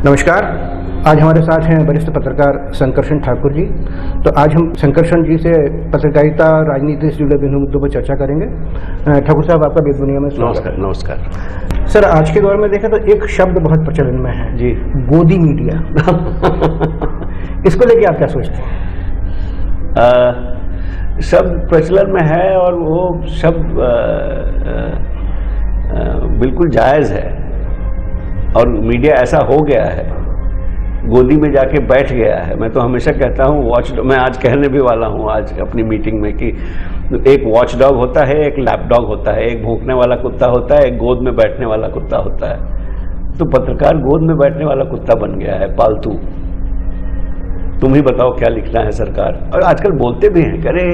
नमस्कार। आज हमारे साथ हैं वरिष्ठ पत्रकार संकर्षण ठाकुर जी। तो आज हम संकर्षण जी से पत्रकारिता राजनीति से जुड़े विभिन्न मुद्दों पर चर्चा करेंगे। ठाकुर साहब, आपका वेद दुनिया में स्वागत। नमस्कार। नमस्कार सर, आज के दौर में देखें तो एक शब्द बहुत प्रचलन में है जी, गोदी मीडिया। इसको लेके आप क्या सोचते हैं? शब्द प्रचलन में है और वो शब्द बिल्कुल जायज़ है और मीडिया ऐसा हो गया है, गोदी में जाके बैठ गया है। मैं तो हमेशा कहता हूँ मैं आज कहने भी वाला हूँ आज अपनी मीटिंग में कि एक वॉच डॉग होता है, एक लैप डॉग होता है, एक भौंकने वाला कुत्ता होता है, एक गोद में बैठने वाला कुत्ता होता है। तो पत्रकार गोद में बैठने वाला कुत्ता बन गया है, पालतू। तुम ही बताओ क्या लिखना है सरकार। और आजकल बोलते भी हैं, अरे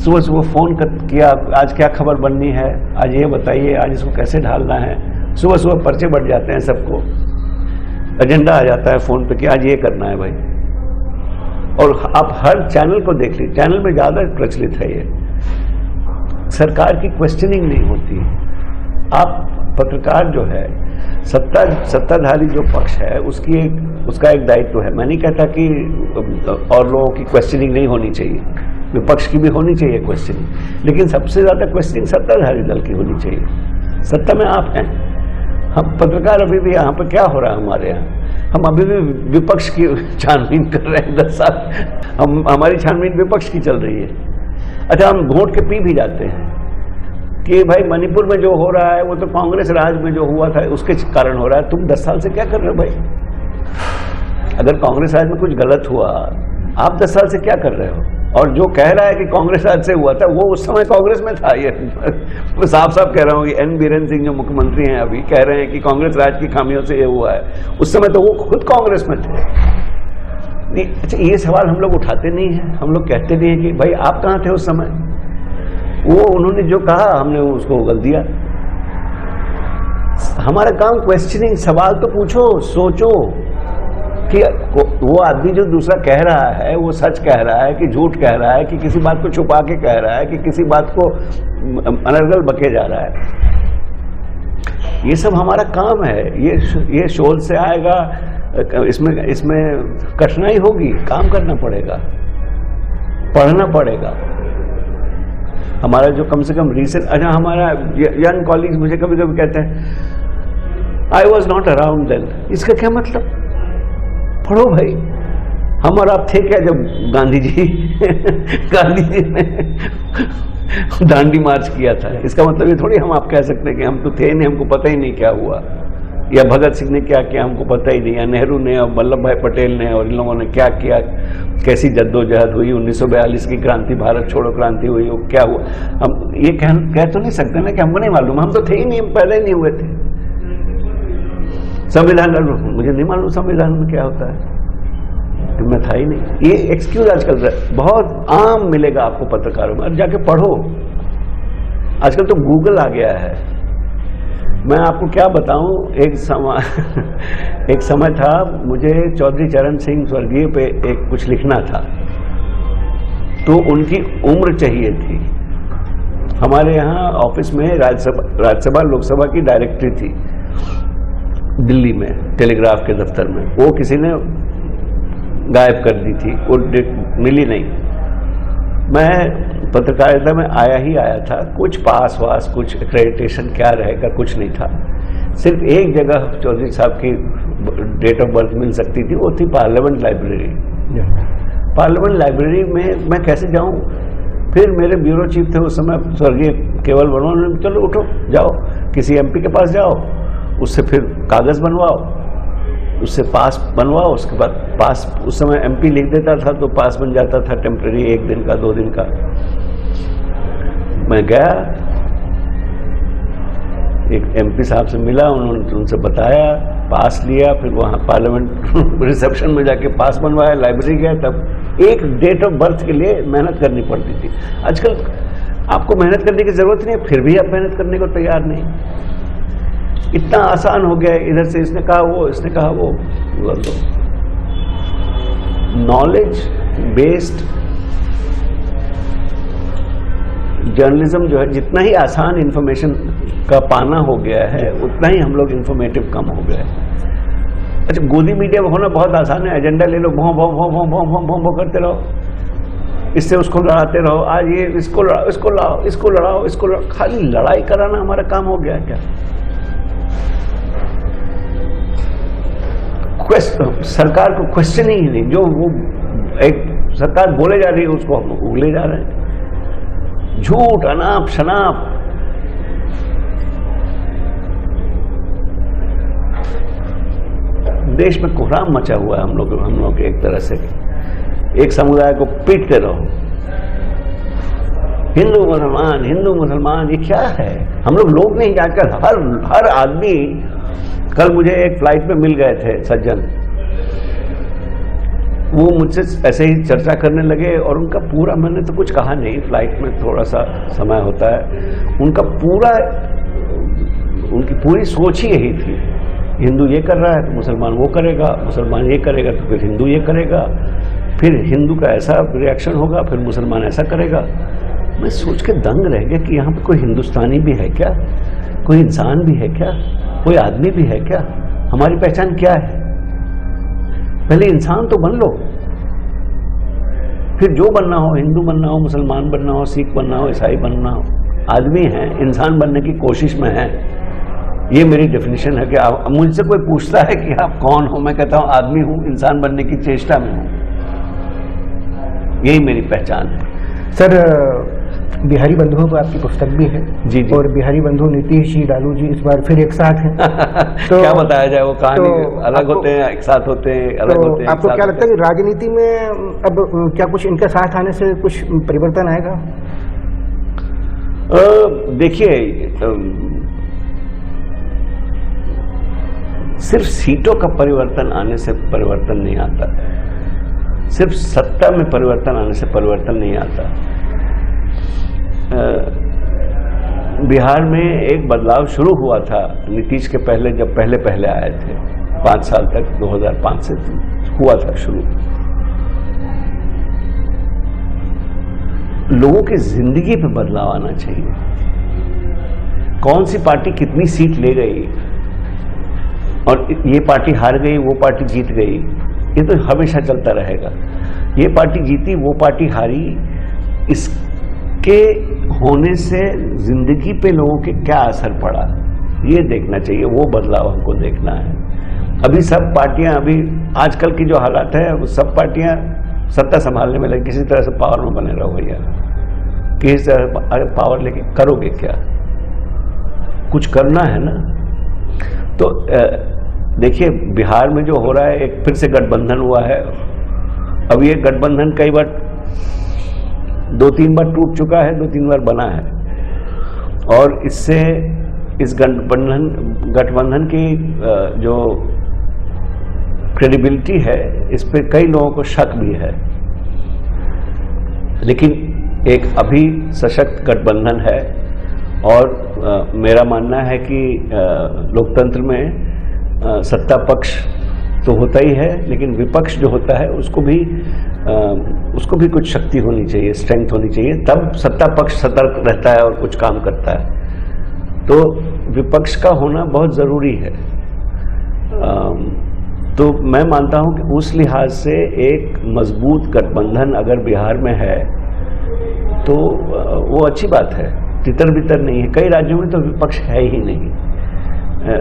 सुबह सुबह फोन किया, आज क्या खबर बननी है, आज ये बताइए, आज इसको कैसे ढालना है। सुबह सुबह पर्चे बढ़ जाते हैं, सबको एजेंडा आ जाता है फोन पे कि आज ये करना है भाई। और आप हर चैनल को देख लीजिए, चैनल में ज़्यादा प्रचलित है ये। सरकार की क्वेश्चनिंग नहीं होती। आप पत्रकार जो है, सत्ताधारी जो पक्ष है, उसका एक दायित्व है। मैं नहीं कहता कि और लोगों की क्वेश्चनिंग नहीं होनी चाहिए, विपक्ष की भी होनी चाहिए क्वेश्चनिंग, लेकिन सबसे ज़्यादा क्वेश्चनिंग सत्ताधारी दल की होनी चाहिए। सत्ता में आप हैं, हम पत्रकार अभी भी यहाँ पर क्या हो रहा है हमारे यहाँ, हम अभी भी विपक्ष की छानबीन कर रहे हैं। 10 साल हमारी छानबीन विपक्ष की चल रही है। अच्छा, हम घोट के पी भी जाते हैं कि भाई मणिपुर में जो हो रहा है वो तो कांग्रेस राज में जो हुआ था उसके कारण हो रहा है। तुम 10 साल से क्या कर रहे हो भाई? अगर कांग्रेस राज में कुछ गलत हुआ, आप 10 साल से क्या कर रहे हो? और जो कह रहा है कि कांग्रेस राज से हुआ था, वो उस समय कांग्रेस में था। ये साफ साफ कह रहा हूँ कि एन बीरेन सिंह जो मुख्यमंत्री हैं अभी, कह रहे हैं कि कांग्रेस राज की खामियों से ये हुआ है। उस समय तो वो खुद कांग्रेस में थे। नहीं, अच्छा, ये सवाल हम लोग उठाते नहीं हैं। हम लोग कहते नहीं हैं कि भाई आप कहाँ थे उस समय। वो उन्होंने जो कहा हमने उसको उगल दिया। हमारा काम क्वेश्चनिंग, सवाल तो पूछो, सोचो कि वो आदमी जो दूसरा कह रहा है वो सच कह रहा है कि झूठ कह रहा है, कि किसी बात को छुपा के कह रहा है, कि किसी बात को अनर्गल बके जा रहा है। ये सब हमारा काम है। ये शोध से आएगा, इसमें कठिनाई होगी, काम करना पड़ेगा, पढ़ना पड़ेगा। हमारा जो कम से कम रीसेंट, अच्छा, हमारा यंग कॉलीग्स मुझे कभी कभी कहते हैं I was not around then. इसका क्या मतलब? पढ़ो भाई। हम और आप थे क्या जब गांधी जी ने दांडी मार्च किया था? इसका मतलब ये थोड़ी हम आप कह सकते हैं कि हम तो थे नहीं, हमको पता ही नहीं क्या हुआ, या भगत सिंह ने क्या किया हमको पता ही नहीं, या नेहरू ने और वल्लभ भाई पटेल ने और इन लोगों ने क्या किया, कैसी जद्दोजहद हुई, 1942 की क्रांति, भारत छोड़ो क्रांति हुई, वो क्या हुआ। हम ये कह तो नहीं सकते ना कि हमको नहीं मालूम, हम तो थे ही नहीं, हम पहले ही नहीं हुए थे। संविधान, मुझे नहीं मालूम संविधान में क्या होता है, कि मैं था ही नहीं। ये एक्सक्यूज आजकल बहुत आम मिलेगा आपको पत्रकारों में। जाके पढ़ो, आजकल तो गूगल आ गया है। मैं आपको क्या बताऊं, एक समय था, मुझे चौधरी चरण सिंह स्वर्गीय पे एक कुछ लिखना था, तो उनकी उम्र चाहिए थी। हमारे यहाँ ऑफिस में राज्यसभा लोकसभा की डायरेक्टरी थी दिल्ली में, टेलीग्राफ के दफ्तर में। वो किसी ने गायब कर दी थी, वो मिली नहीं। मैं पत्रकारिता में आया था, कुछ पास वास, कुछ एक्रेडिटेशन क्या रहेगा, कुछ नहीं था। सिर्फ एक जगह चौधरी साहब की डेट ऑफ बर्थ मिल सकती थी, वो थी पार्लियामेंट लाइब्रेरी। पार्लियामेंट लाइब्रेरी में मैं कैसे जाऊं? फिर मेरे ब्यूरो चीफ थे उस समय स्वर्गीय केवल वर्मा, चलो उठो, जाओ किसी एमपी के पास जाओ, उससे फिर कागज़ बनवाओ, उससे पास बनवाओ। उसके बाद पास, उस समय एमपी लिख देता था तो पास बन जाता था टेम्परेरी, 1 दिन का 2 दिन का। मैं गया, एक एमपी साहब से मिला, उन्होंने उनसे बताया, पास लिया, फिर वहाँ पार्लियामेंट रिसेप्शन में जाके पास बनवाया, लाइब्रेरी गया। तब एक डेट ऑफ बर्थ के लिए मेहनत करनी पड़ती थी। आजकल आपको मेहनत करने की ज़रूरत नहीं है, फिर भी आप मेहनत करने को तैयार नहीं। इतना आसान हो गया है, इधर से इसने कहा वो, इसने कहा वो। नॉलेज बेस्ड जर्नलिज्म जो है, जितना ही आसान इंफॉर्मेशन का पाना हो गया है, उतना ही हम लोग इंफॉर्मेटिव कम हो गए। अच्छा, गोदी मीडिया में होना बहुत आसान है, एजेंडा ले लो, भों भों भों भों भों भों भों भों करते रहो, इससे उसको लड़ाते रहो, आज ये इसको लड़ाओ, इसको लाओ, इसको लड़ाओ, इसको लड़ाओ। खाली लड़ाई कराना हमारा काम हो गया क्या? सरकार को क्वेश्चन ही नहीं, जो वो एक सरकार बोले जा रही है उसको हम उगले जा रहे हैं, झूठ, अनाप शनाप। देश में कोहराम मचा हुआ है हम लोग एक तरह से, एक समुदाय को पीटते रहो, हिंदू मुसलमान, ये क्या है? हम लोग नहीं, आजकल हर आदमी। कल मुझे एक फ्लाइट में मिल गए थे सज्जन, वो मुझसे ऐसे ही चर्चा करने लगे और उनका पूरा, मैंने तो कुछ कहा नहीं, फ्लाइट में थोड़ा सा समय होता है, उनकी पूरी सोच ही यही थी, हिंदू ये कर रहा है तो मुसलमान वो करेगा, मुसलमान ये करेगा तो फिर हिंदू ये करेगा, फिर हिंदू का ऐसा रिएक्शन होगा, फिर मुसलमान ऐसा करेगा। मैं सोच के दंग रह गया कि यहाँ पे कोई हिंदुस्तानी भी है क्या, कोई इंसान भी है क्या, कोई आदमी भी है क्या? हमारी पहचान क्या है? पहले इंसान तो बन लो, फिर जो बनना हो, हिंदू बनना हो, मुसलमान बनना हो, सिख बनना हो, ईसाई बनना हो, आदमी है, इंसान बनने की कोशिश में है। ये मेरी डेफिनेशन है कि आप, मुझसे कोई पूछता है कि आप कौन हो, मैं कहता हूं आदमी हूं, इंसान बनने की चेष्टा में हूं, यही मेरी पहचान है। सर, बिहारी बंधुओं पर आपकी पुस्तक भी है जी जी। और बिहारी बंधु नीतीश जी, लालू जी इस बार फिर एक साथ हैं। तो क्या बताया जाए, वो कहानी अलग होते हैं, एक साथ होते हैं, अलग होते हैं। आपको क्या लगता है कि राजनीति में अब क्या कुछ इनके साथ आने से कुछ परिवर्तन आएगा? देखिए, सिर्फ सीटों का परिवर्तन आने से परिवर्तन नहीं आता, सिर्फ सत्ता में परिवर्तन आने से परिवर्तन नहीं आता। बिहार में एक बदलाव शुरू हुआ था नीतीश के पहले, जब पहले आए थे 5 साल तक, 2005 से हुआ था शुरू। लोगों की जिंदगी पे बदलाव आना चाहिए। कौन सी पार्टी कितनी सीट ले गई और ये पार्टी हार गई, वो पार्टी जीत गई, ये तो हमेशा चलता रहेगा। ये पार्टी जीती, वो पार्टी हारी, इसके होने से जिंदगी पे लोगों के क्या असर पड़ा, ये देखना चाहिए, वो बदलाव हमको देखना है। अभी सब पार्टियां, अभी आजकल की जो हालात है, वो सब पार्टियां सत्ता संभालने में लगी, किसी तरह से पावर में बने रहो भैया, किसी तरह पावर लेके करोगे क्या? कुछ करना है ना। तो देखिए, बिहार में जो हो रहा है, एक फिर से गठबंधन हुआ है। अब ये गठबंधन कई बार 2-3 बार टूट चुका है, 2-3 बार बना है, और इससे इस गठबंधन की जो क्रेडिबिलिटी है, इस पे कई लोगों को शक भी है। लेकिन एक अभी सशक्त गठबंधन है, और मेरा मानना है कि लोकतंत्र में सत्ता पक्ष तो होता ही है, लेकिन विपक्ष जो होता है उसको भी कुछ शक्ति होनी चाहिए, स्ट्रेंथ होनी चाहिए, तब सत्ता पक्ष सतर्क रहता है और कुछ काम करता है। तो विपक्ष का होना बहुत ज़रूरी है। तो मैं मानता हूं कि उस लिहाज से एक मजबूत गठबंधन अगर बिहार में है तो वो अच्छी बात है, तितर बितर नहीं है। कई राज्यों में तो विपक्ष है ही नहीं,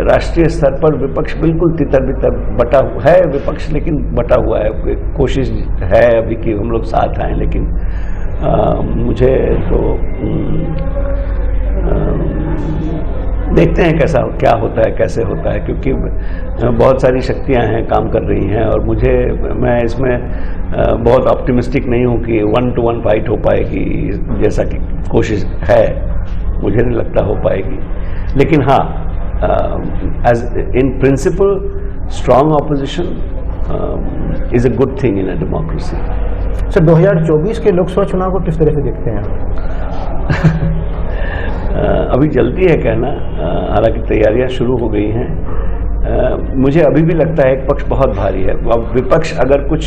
राष्ट्रीय स्तर पर विपक्ष बिल्कुल तितर बितर बटा है विपक्ष, लेकिन बटा हुआ है। कोशिश है अभी कि हम लोग साथ आए, लेकिन मुझे तो देखते हैं क्या होता है, कैसे होता है, क्योंकि बहुत सारी शक्तियां हैं, काम कर रही हैं, और मैं इसमें बहुत ऑप्टिमिस्टिक नहीं हूं कि 1-to-1 फाइट हो पाएगी, जैसा कि कोशिश है, मुझे नहीं लगता हो पाएगी। लेकिन हाँ, as in principle, strong opposition is a good thing in a democracy. Sir, 2024 के लोकसभा चुनाव को किस तरह से देखते हैं? अभी जल्दी है कहना, हालांकि तैयारियां शुरू हो गई हैं। मुझे अभी भी लगता है एक पक्ष बहुत भारी है। अब विपक्ष अगर कुछ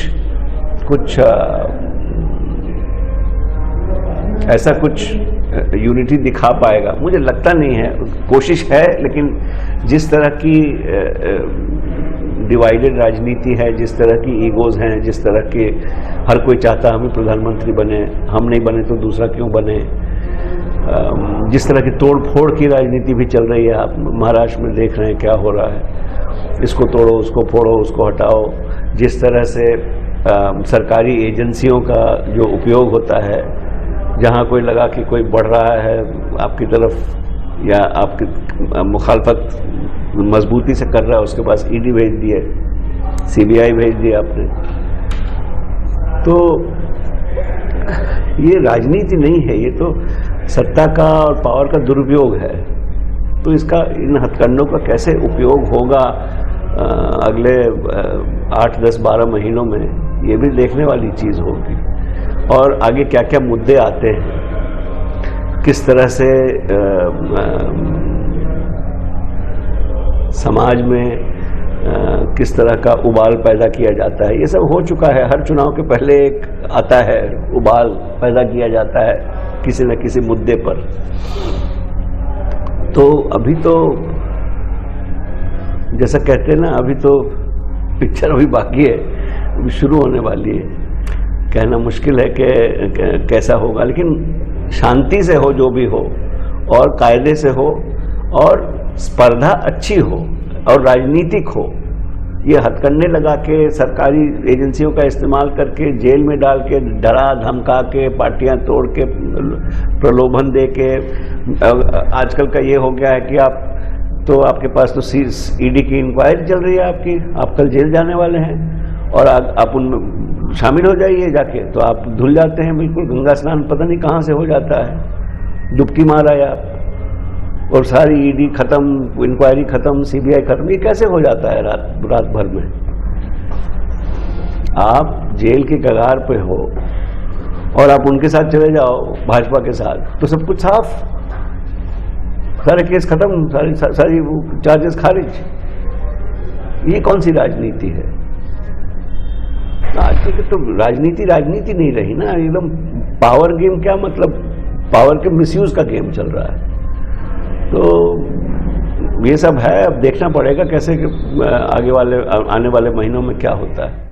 यूनिटी दिखा पाएगा, मुझे लगता नहीं है। कोशिश है, लेकिन जिस तरह की डिवाइडेड राजनीति है, जिस तरह की ईगोज हैं, जिस तरह के हर कोई चाहता हम ही प्रधानमंत्री बने, हम नहीं बने तो दूसरा क्यों बने, जिस तरह की तोड़ फोड़ की राजनीति भी चल रही है, आप महाराष्ट्र में देख रहे हैं क्या हो रहा है, इसको तोड़ो, उसको फोड़ो, उसको हटाओ। जिस तरह से सरकारी एजेंसियों का जो उपयोग होता है, जहाँ कोई लगा कि कोई बढ़ रहा है आपकी तरफ या आपकी मुखालफत मजबूती से कर रहा है, उसके पास ईडी भेज दिए, सीबीआई भेज दिया आपने। तो ये राजनीति नहीं है, ये तो सत्ता का और पावर का दुरुपयोग है। तो इसका, इन हथकंडों का कैसे उपयोग होगा अगले 8, 10, 12 महीनों में, ये भी देखने वाली चीज़ होगी। और आगे क्या क्या मुद्दे आते हैं, किस तरह से समाज में किस तरह का उबाल पैदा किया जाता है, ये सब हो चुका है। हर चुनाव के पहले एक आता है, उबाल पैदा किया जाता है किसी न किसी मुद्दे पर। तो अभी तो जैसा कहते हैं ना, अभी तो पिक्चर अभी बाकी है, अभी शुरू होने वाली है। कहना मुश्किल है कि कैसा होगा, लेकिन शांति से हो जो भी हो, और कायदे से हो, और स्पर्धा अच्छी हो, और राजनीतिक हो। ये हथकंडे लगा के, सरकारी एजेंसियों का इस्तेमाल करके, जेल में डाल के, डरा धमका के, पार्टियां तोड़ के, प्रलोभन दे के, आजकल का ये हो गया है कि आप तो आपके पास तो ईडी की इंक्वायरी चल रही है आपकी, आप कल जेल जाने वाले हैं, और आप उनमें शामिल हो जाइए जाके, तो आप धुल जाते हैं बिल्कुल। गंगा स्नान पता नहीं कहाँ से हो जाता है, डुबकी मार आए आप, और सारी ईडी खत्म, इंक्वायरी खत्म, सीबीआई खत्म। ये कैसे हो जाता है रात भर में? आप जेल के कगार पे हो और आप उनके साथ चले जाओ, भाजपा के साथ, तो सब कुछ साफ, सारे केस खत्म, सारी चार्जेस खारिज। ये कौन सी राजनीति है? आज की तो राजनीति नहीं रही ना, एकदम पावर गेम। क्या मतलब, पावर के मिसयूज का गेम चल रहा है। तो ये सब है, अब देखना पड़ेगा कैसे आने वाले महीनों में क्या होता है।